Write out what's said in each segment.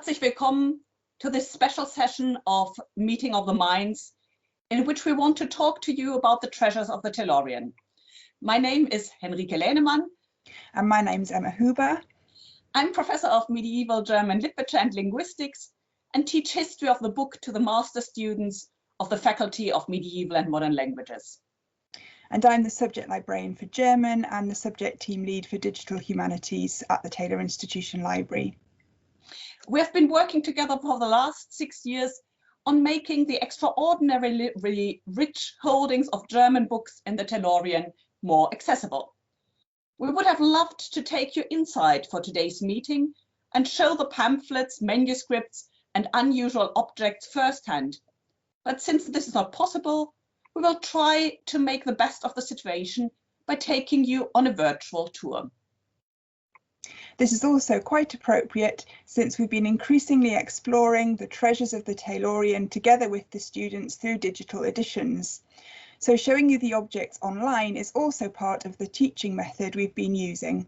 Herzlich willkommen to this special session of Meeting of the Minds, in which we want to talk to you about the treasures of the Taylorian. My name is Henrike Lähnemann. And my name is Emma Huber. I'm Professor of Medieval German Literature and Linguistics and teach history of the book to the master students of the Faculty of Medieval and Modern Languages. And I'm the subject librarian for German and the subject team lead for digital humanities at the Taylor Institution Library. We have been working together for the last 6 years on making the extraordinarily rich holdings of German books in the Taylorian more accessible. We would have loved to take you inside for today's meeting and show the pamphlets, manuscripts, and unusual objects firsthand. But since this is not possible, we will try to make the best of the situation by taking you on a virtual tour. This is also quite appropriate since we've been increasingly exploring the treasures of the Taylorian together with the students through digital editions. So showing you the objects online is also part of the teaching method we've been using.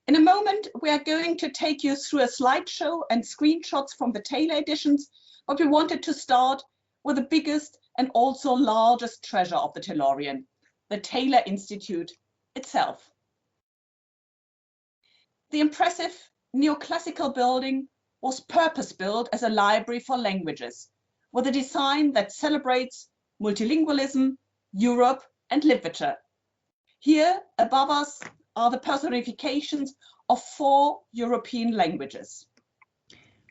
In a moment, we are going to take you through a slideshow and screenshots from the Taylor editions, but we wanted to start with the biggest and also largest treasure of the Taylorian, the Taylor Institute itself. The impressive neoclassical building was purpose-built as a library for languages, with a design that celebrates multilingualism, Europe, and literature. Here, above us, are the personifications of 4 European languages.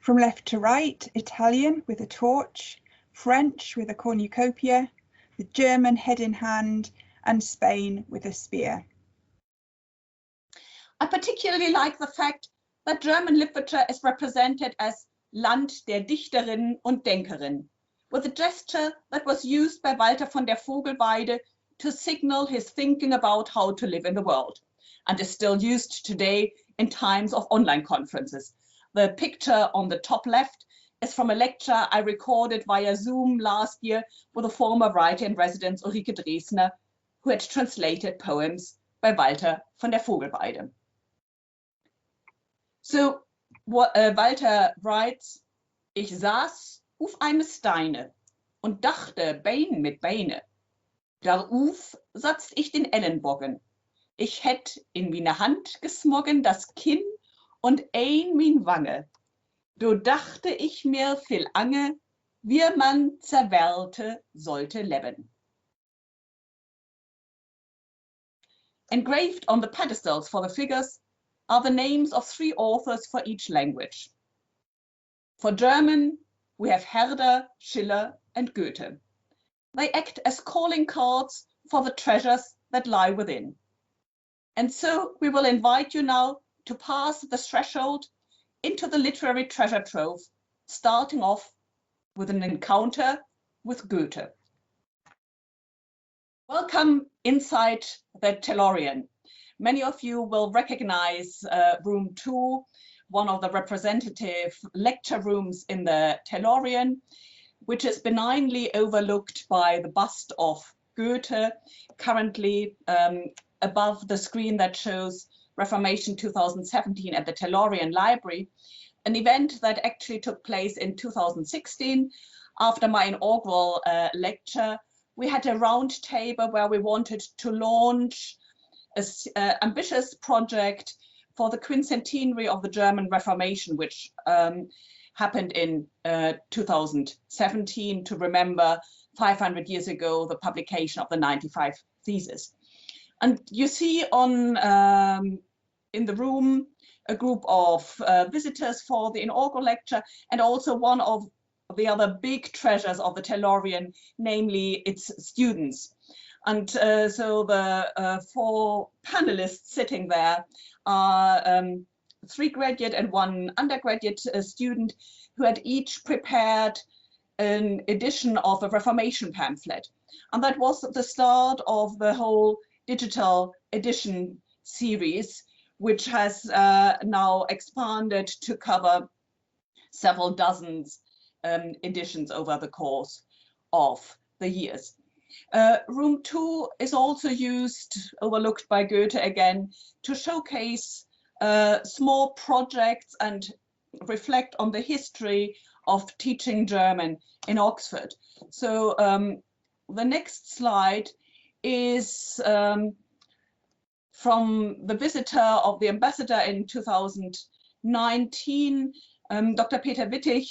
From left to right, Italian with a torch, French with a cornucopia, the German head in hand, and Spain with a spear. I particularly like the fact that German literature is represented as Land der Dichterinnen und Denkerinnen, with a gesture that was used by Walter von der Vogelweide to signal his thinking about how to live in the world, and is still used today in times of online conferences. The picture on the top left is from a lecture I recorded via Zoom last year with a former writer-in-residence, Ulrike Dresner, who had translated poems by Walter von der Vogelweide. So Walter writes, ich saß auf einem Steine und dachte Bein mit Beine. Darauf satzt ich den Ellenbogen. Ich hätt in meine Hand gesmoggen das Kinn und ein min Wange. Do dachte ich mir viel ange, wie man zerwählte sollte leben. Engraved on the pedestals for the figures are the names of 3 authors for each language. For German, we have Herder, Schiller, and Goethe. They act as calling cards for the treasures that lie within. And so we will invite you now to pass the threshold into the literary treasure trove, starting off with an encounter with Goethe. Welcome inside the Taylorian. Many of you will recognize room 2, one of the representative lecture rooms in the Taylorian, which is benignly overlooked by the bust of Goethe, currently above the screen that shows Reformation 2017 at the Taylorian Library, an event that actually took place in 2016. After my inaugural lecture, we had a round table where we wanted to launch an ambitious project for the quincentenary of the German Reformation, which happened in 2017 to remember 500 years ago the publication of the 95 Theses. And you see on in the room a group of visitors for the inaugural lecture, and also one of the other big treasures of the Taylorian, namely its students. And so the 4 panelists sitting there are 3 graduate and 1 undergraduate student who had each prepared an edition of a Reformation pamphlet. And that was the start of the whole digital edition series, which has now expanded to cover several dozens editions over the course of the years. Room 2 is also used, overlooked by Goethe again, to showcase small projects and reflect on the history of teaching German in Oxford. So the next slide is from the visitor of the ambassador in 2019, Dr. Peter Wittig,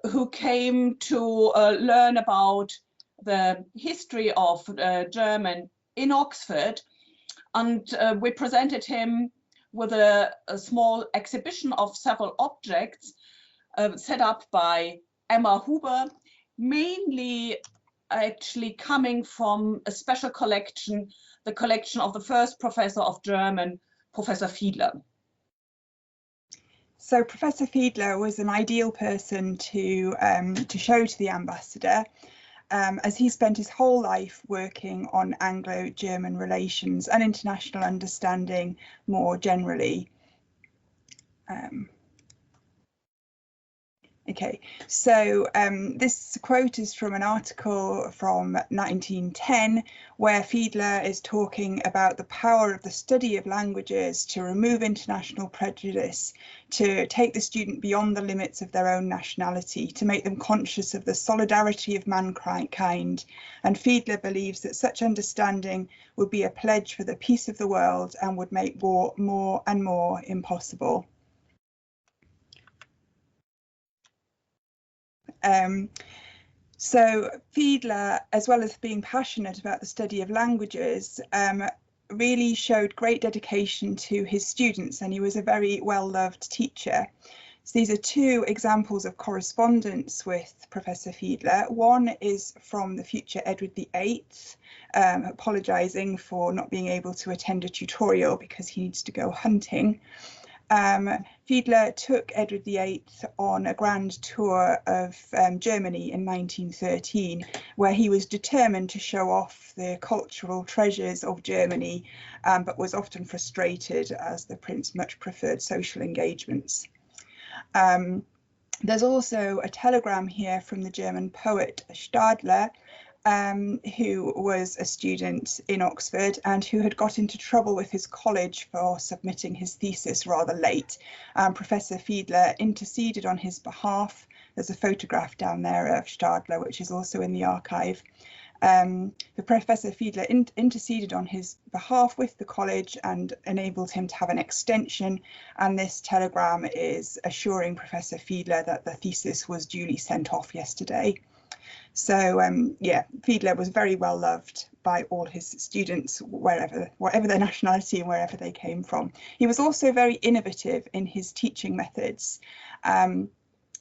who came to learn about the history of German in Oxford. And we presented him with a small exhibition of several objects set up by Emma Huber, mainly actually coming from a special collection, the collection of the first professor of German, Professor Fiedler. So Professor Fiedler was an ideal person to show to the ambassador, as he spent his whole life working on Anglo-German relations and international understanding more generally. Okay, so this quote is from an article from 1910, where Fiedler is talking about the power of the study of languages to remove international prejudice, to take the student beyond the limits of their own nationality, to make them conscious of the solidarity of mankind. And Fiedler believes that such understanding would be a pledge for the peace of the world and would make war more and more impossible. So Fiedler, as well as being passionate about the study of languages, really showed great dedication to his students, and he was a very well-loved teacher. So these are two examples of correspondence with Professor Fiedler. One is from the future Edward VIII, apologising for not being able to attend a tutorial because he needs to go hunting. Fiedler took Edward VIII on a grand tour of Germany in 1913, where he was determined to show off the cultural treasures of Germany, but was often frustrated as the prince much preferred social engagements. There's also a telegram here from the German poet Stadler, who was a student in Oxford and who had got into trouble with his college for submitting his thesis rather late. Professor Fiedler interceded on his behalf. There's a photograph down there of Stadler, which is also in the archive. The Professor Fiedler interceded on his behalf with the college and enabled him to have an extension, and this telegram is assuring Professor Fiedler that the thesis was duly sent off yesterday. So yeah, Fiedler was very well loved by all his students, whatever their nationality and wherever they came from. He was also very innovative in his teaching methods.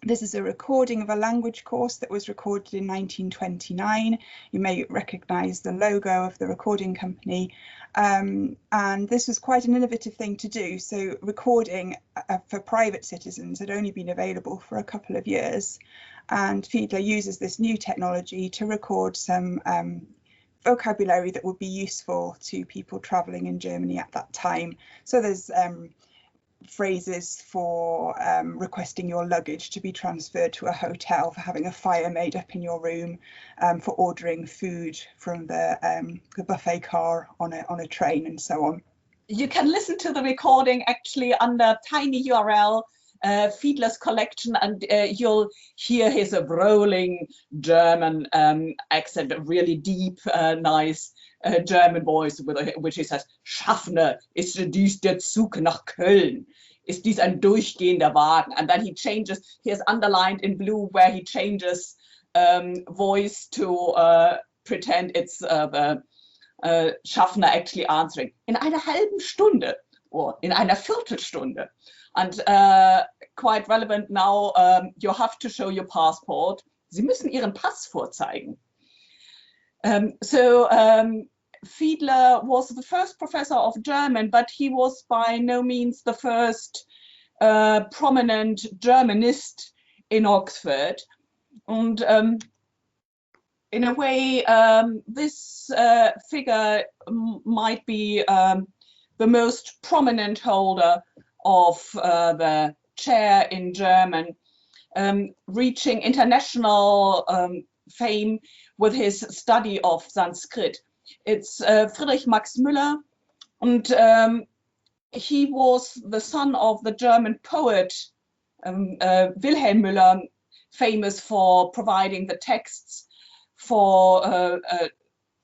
This is a recording of a language course that was recorded in 1929. You may recognise the logo of the recording company. And this was quite an innovative thing to do. So recording for private citizens had only been available for a couple of years. And Fiedler uses this new technology to record some vocabulary that would be useful to people travelling in Germany at that time. So there's phrases for requesting your luggage to be transferred to a hotel, for having a fire made up in your room, for ordering food from the buffet car on a train, and so on. You can listen to the recording actually under tiny URL Fiedler's collection, and you'll hear his rolling German accent, a really deep, nice German voice, which he says, Schaffner, ist dies der Zug nach Köln? Ist dies ein durchgehender Wagen? And then he changes, he has underlined in blue where he changes voice to pretend it's the Schaffner actually answering. In einer halben Stunde or in einer Viertelstunde. And quite relevant now, you have to show your passport. Sie müssen Ihren Pass vorzeigen. Fiedler was the first professor of German, but he was by no means the first prominent Germanist in Oxford. And in a way, this figure might be the most prominent holder of the chair in German, reaching international fame with his study of Sanskrit. It's Friedrich Max Müller, and he was the son of the German poet Wilhelm Müller, famous for providing the texts for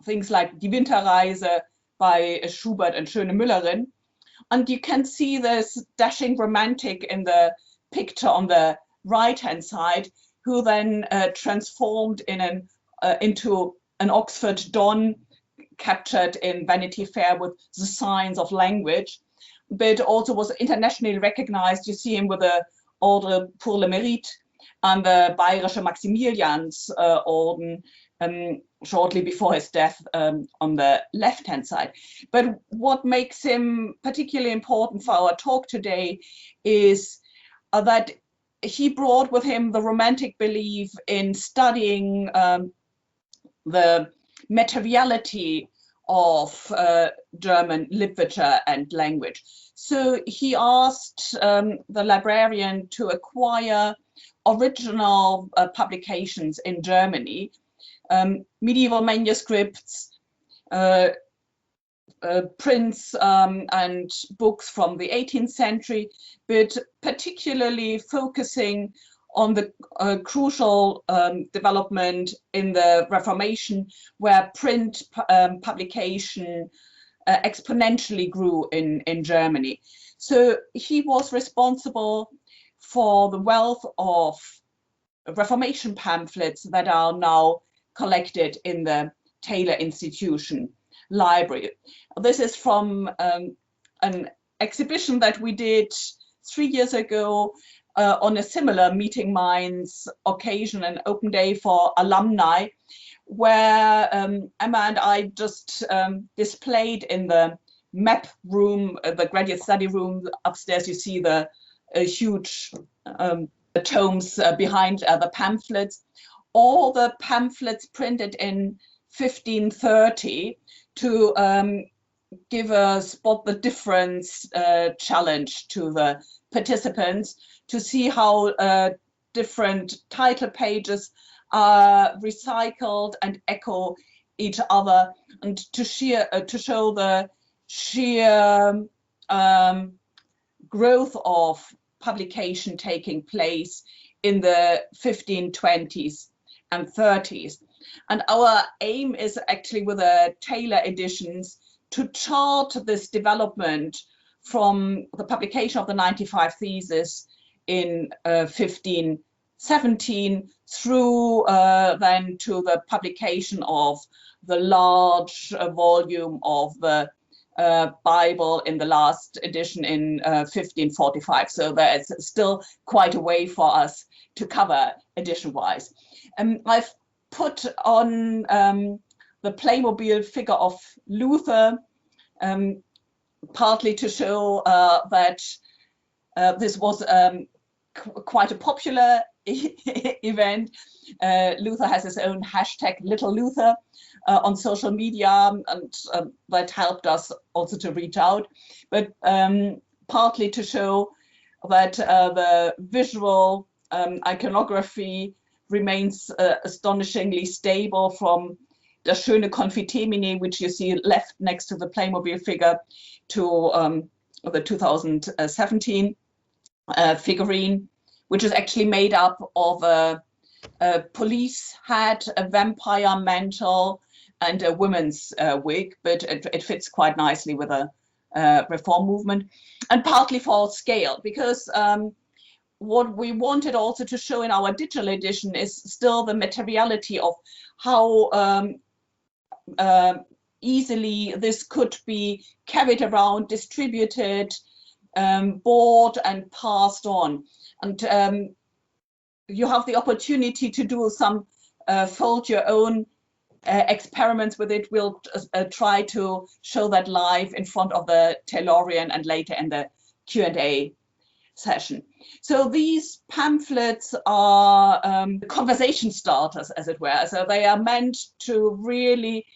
things like Die Winterreise by Schubert and Schöne Müllerin. And you can see this dashing romantic in the picture on the right-hand side, who then transformed into an Oxford Don, captured in Vanity Fair with the signs of language, but also was internationally recognized. You see him with the Ordre pour le Mérite and the Bayerische Maximilians Orden shortly before his death on the left-hand side. But what makes him particularly important for our talk today is that he brought with him the romantic belief in studying the materiality of German literature and language. So he asked the librarian to acquire original publications in Germany, medieval manuscripts, prints and books from the 18th century, but particularly focusing on the crucial development in the Reformation, where print publication exponentially grew in Germany. So he was responsible for the wealth of Reformation pamphlets that are now collected in the Taylor Institution Library. This is from an exhibition that we did 3 years ago on a similar Meeting Minds occasion, an open day for alumni, where Emma and I just displayed in the map room, the graduate study room upstairs. You see the huge tomes behind the pamphlets, all the pamphlets printed in 1530 to give a spot the difference challenge to the participants, to see how different title pages are recycled and echo each other, and to show the sheer growth of publication taking place in the 1520s and 30s. And our aim is actually, with the Taylor editions, to chart this development from the publication of the 95 Theses in 1517 through then to the publication of the large volume of the Bible in the last edition in 1545. So there's still quite a way for us to cover edition-wise. I've put on the Playmobil figure of Luther, partly to show that this was quite a popular event. Luther has his own hashtag Little Luther on social media, and that helped us also to reach out, but partly to show that the visual iconography remains astonishingly stable, from Das schöne Konfitemine, which you see left next to the Playmobil figure, to the 2017 figurine, which is actually made up of a police hat, a vampire mantle, and a woman's wig, but it fits quite nicely with a reform movement, and partly for scale, because what we wanted also to show in our digital edition is still the materiality of how easily this could be carried around, distributed, bought and passed on. And you have the opportunity to do some fold your own experiments with it. We'll try to show that live in front of the Taylorian and later in the Q&A session. So these pamphlets are conversation starters, as it were. So they are meant to really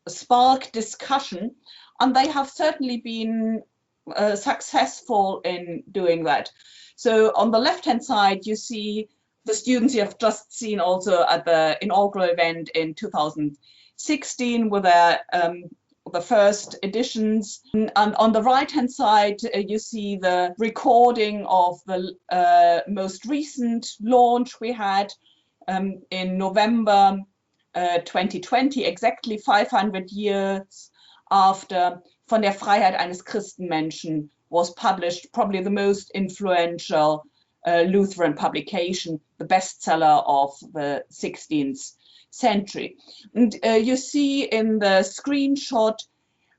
spark discussion, and they have certainly been successful in doing that. So on the left-hand side, you see the students you have just seen also at the inaugural event in 2016 with their the first editions. And on the right-hand side, you see the recording of the most recent launch we had in November 2020, exactly 500 years after Von der Freiheit eines Christenmenschen was published, probably the most influential Lutheran publication, the bestseller of the 16th century. And you see in the screenshot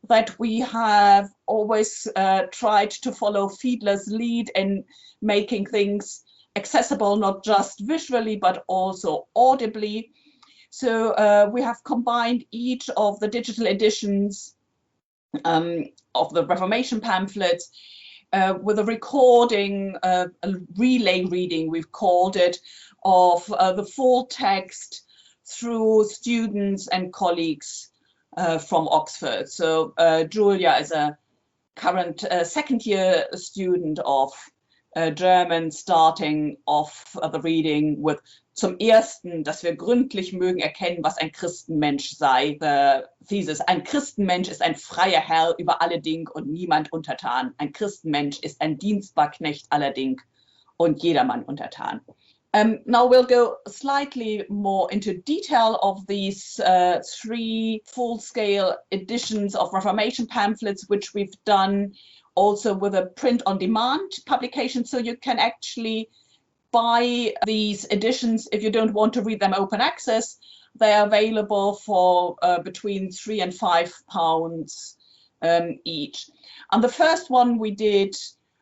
that we have always tried to follow Fiedler's lead in making things accessible, not just visually, but also audibly. So we have combined each of the digital editions of the Reformation pamphlets with a recording, a relay reading, we've called it, of the full text through students and colleagues from Oxford. So Julia is a current second-year student of German, starting off the reading with zum Ersten, dass wir gründlich mögen erkennen, was ein Christenmensch sei. The thesis, ein Christenmensch ist ein freier Herr über alle Ding und niemand untertan. Ein Christenmensch ist ein dienstbar Knecht aller Ding und jedermann untertan. Now we'll go slightly more into detail of these three full-scale editions of Reformation pamphlets, which we've done also with a print-on-demand publication, so you can actually buy these editions if you don't want to read them open access. They are available for between £3 and £5 each. And the first one we did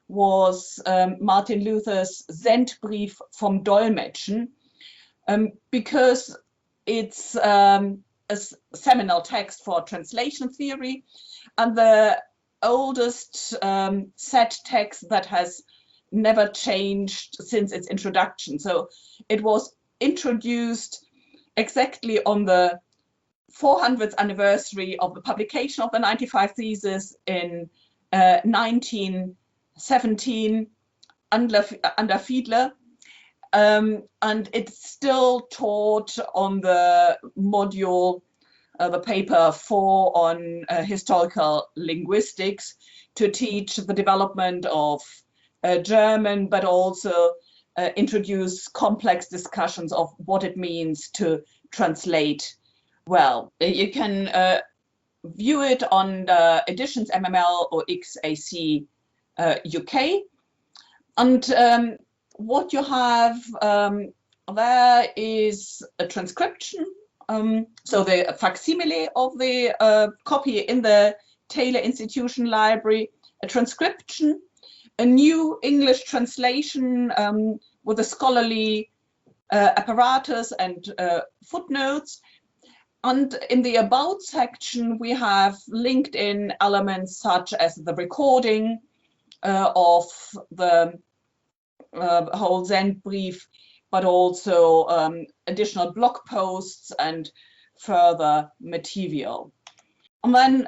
was Martin Luther's Sendbrief vom Dolmetschen, because it's a seminal text for translation theory and the oldest set text that has never changed since its introduction. So it was introduced exactly on the 400th anniversary of the publication of the 95 Theses in 1917 under Fiedler, and it's still taught on the module, the paper 4 on historical linguistics, to teach the development of German, but also introduce complex discussions of what it means to translate well. You can view it on the editions MML or XAC UK. And what you have there is a transcription, so the facsimile of the copy in the Taylor Institution Library, a transcription, a new English translation with a scholarly apparatus and footnotes. And in the About section, we have linked in elements such as the recording of the whole Sendbrief, but also additional blog posts and further material. And then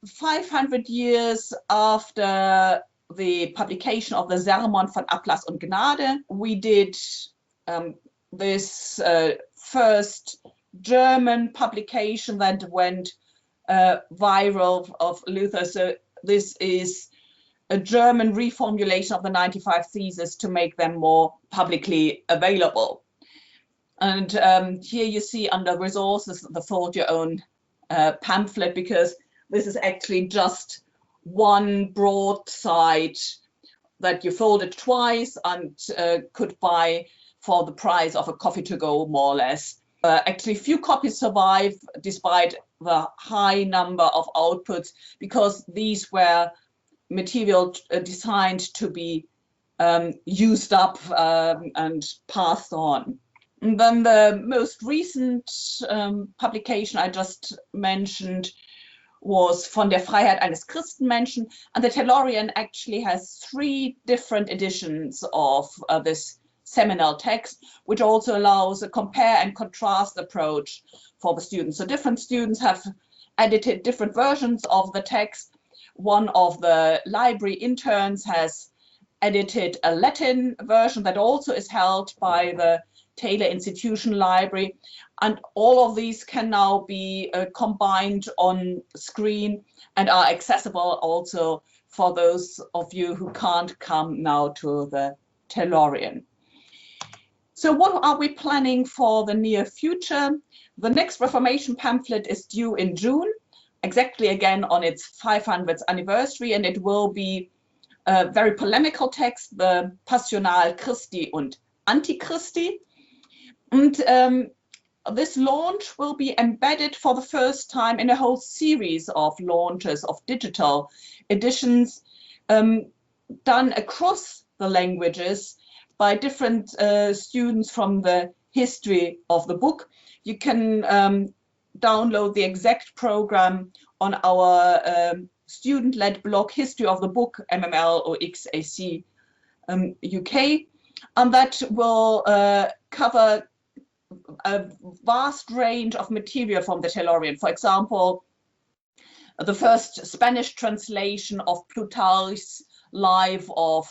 500 years after the publication of the Sermon von Ablass und Gnade, we did this first German publication that went viral of Luther. So this is a German reformulation of the 95 Theses to make them more publicly available. And here you see under resources the Fold Your Own pamphlet, because this is actually just one broadside that you folded twice and could buy for the price of a coffee to go, more or less. Actually, few copies survive despite the high number of outputs, because these were material designed to be used up and passed on. And then the most recent publication I just mentioned was Von der Freiheit eines Christenmenschen, and the Taylorian actually has 3 different editions of this seminal text, which also allows a compare and contrast approach for the students. So different students have edited different versions of the text. One of the library interns has edited a Latin version that also is held by the Taylor Institution Library. And all of these can now be combined on screen and are accessible also for those of you who can't come now to the Taylorian. So what are we planning for the near future? The next Reformation pamphlet is due in June, exactly again on its 500th anniversary, and it will be a very polemical text, the Passional Christi und Antichristi. And this launch will be embedded for the first time in a whole series of launches of digital editions done across the languages by different students from the history of the book. You can download the exact program on our student-led blog, History of the Book, MML or XAC UK, and that will cover a vast range of material from the Taylorian. For example, the first Spanish translation of Plutarch's Life of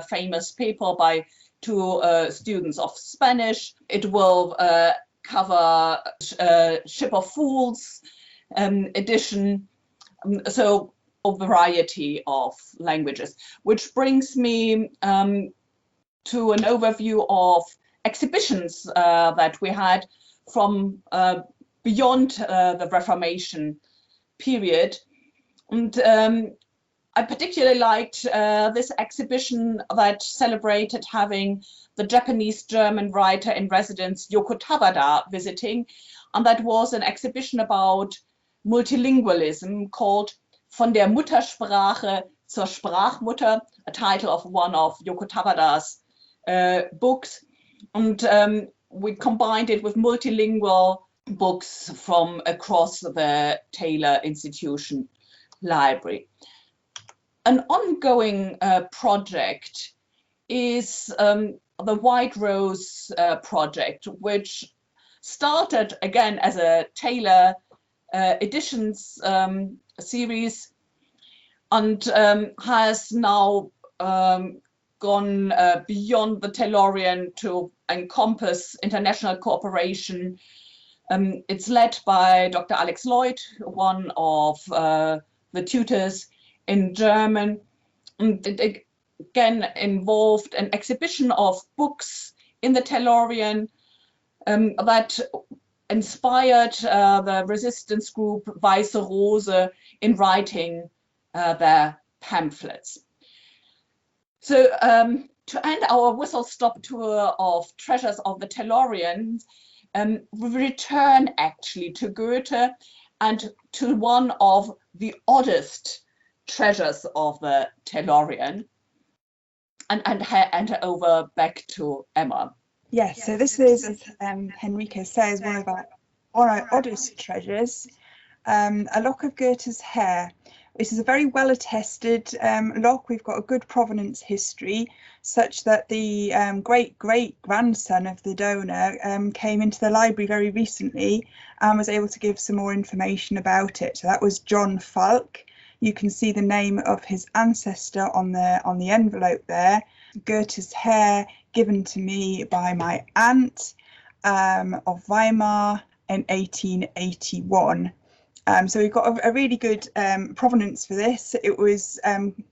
famous people by two students of Spanish. It will cover Ship of Fools edition, so a variety of languages, which brings me to an overview of exhibitions that we had from beyond the Reformation period. And I particularly liked this exhibition that celebrated having the Japanese-German writer in residence Yoko Tabada visiting, and that was an exhibition about multilingualism called Von der Muttersprache zur Sprachmutter, a title of one of Yoko Tabada's books. And we combined it with multilingual books from across the Taylor Institution Library. An ongoing project is the White Rose project, which started again as a Taylor editions series and has now gone beyond the Taylorian to encompass international cooperation. It's led by Dr. Alex Lloyd, one of the tutors in German, and it again involved an exhibition of books in the Taylorian that inspired the resistance group Weiße Rose in writing their pamphlets. So to end our whistle-stop tour of treasures of the Taylorian, we return actually to Goethe and to one of the oddest treasures of the Taylorian, and hand over back to Emma. Yes, so this is, as Henrike says, one of our oddest treasures, a lock of Goethe's hair. This is a very well attested lock. We've got a good provenance history, such that the great-great-grandson of the donor came into the library very recently and was able to give some more information about it. So that was John Falk. You can see the name of his ancestor on the envelope there. Goethe's hair given to me by my aunt of Weimar in 1881. So we've got a really good provenance for this. It was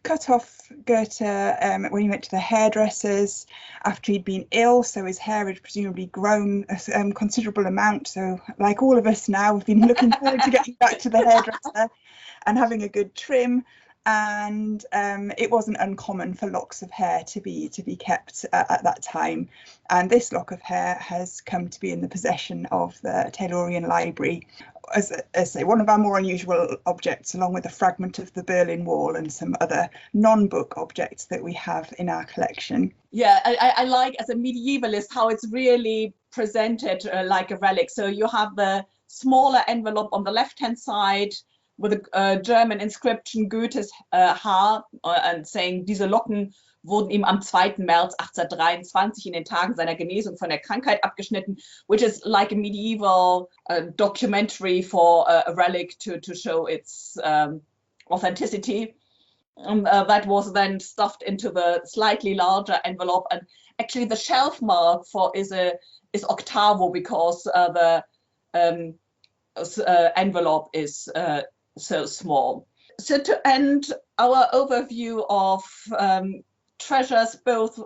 cut off Goethe when he went to the hairdressers after he'd been ill, so his hair had presumably grown a considerable amount. So like all of us now, we've been looking forward to getting back to the hairdresser and having a good trim. And it wasn't uncommon for locks of hair to be kept at that time. And this lock of hair has come to be in the possession of the Taylorian Library as I say, one of our more unusual objects, along with a fragment of the Berlin Wall and some other non-book objects that we have in our collection. Yeah, I like, as a medievalist, how it's really presented like a relic. So you have the smaller envelope on the left-hand side with a German inscription, Goethes Haar, and saying, diese Locken wurden ihm am 2. März 1823 in den Tagen seiner Genesung von der Krankheit abgeschnitten, which is like a medieval documentary for a relic to show its authenticity. that was then stuffed into the slightly larger envelope. And actually the shelf mark for is octavo, because the envelope is so small. So to end our overview of treasures, both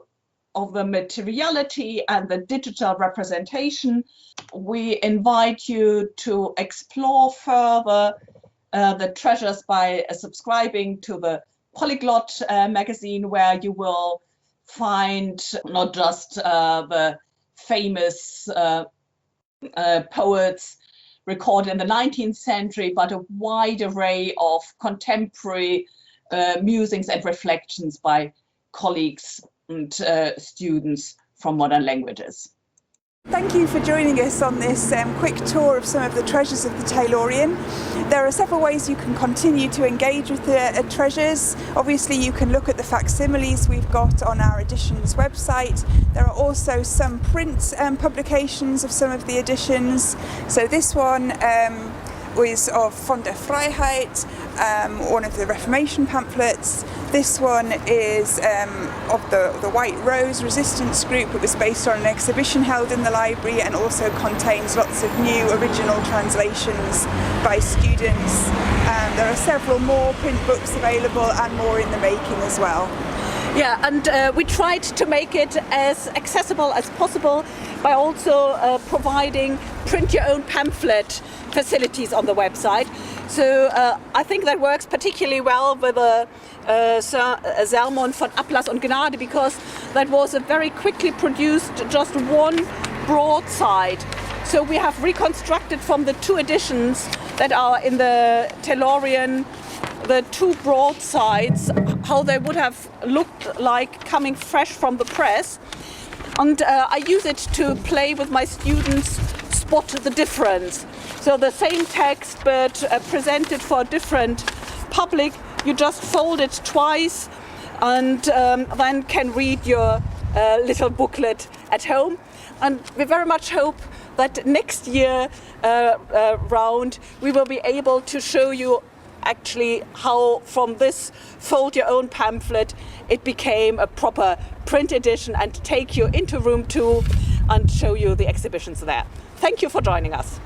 of the materiality and the digital representation, we invite you to explore further the treasures by subscribing to the Polyglot magazine, where you will find not just the famous poets recorded in the 19th century, but a wide array of contemporary musings and reflections by colleagues and students from modern languages. Thank you for joining us on this quick tour of some of the treasures of the Taylorian. There are several ways you can continue to engage with the treasures. Obviously you can look at the facsimiles we've got on our editions website. There are also some print publications of some of the editions. So this one is von der Freiheit, one of the Reformation pamphlets. This one is of the White Rose resistance group. It was based on an exhibition held in the library and also contains lots of new original translations by students. There are several more print books available and more in the making as well. Yeah, and we tried to make it as accessible as possible by also providing print your own pamphlet facilities on the website. So I think that works particularly well with the Sermon von Ablass und Gnade, because that was a very quickly produced, just one broadside. So we have reconstructed from the two editions that are in the Taylorian, the two broadsides, how they would have looked like coming fresh from the press. And I use it to play with my students, spot the difference. So the same text, but presented for a different public. You just fold it twice and then can read your little booklet at home. And we very much hope that next year round we will be able to show you actually how from this fold your own pamphlet it became a proper print edition, and take you into room 2 and show you the exhibitions there. Thank you for joining us.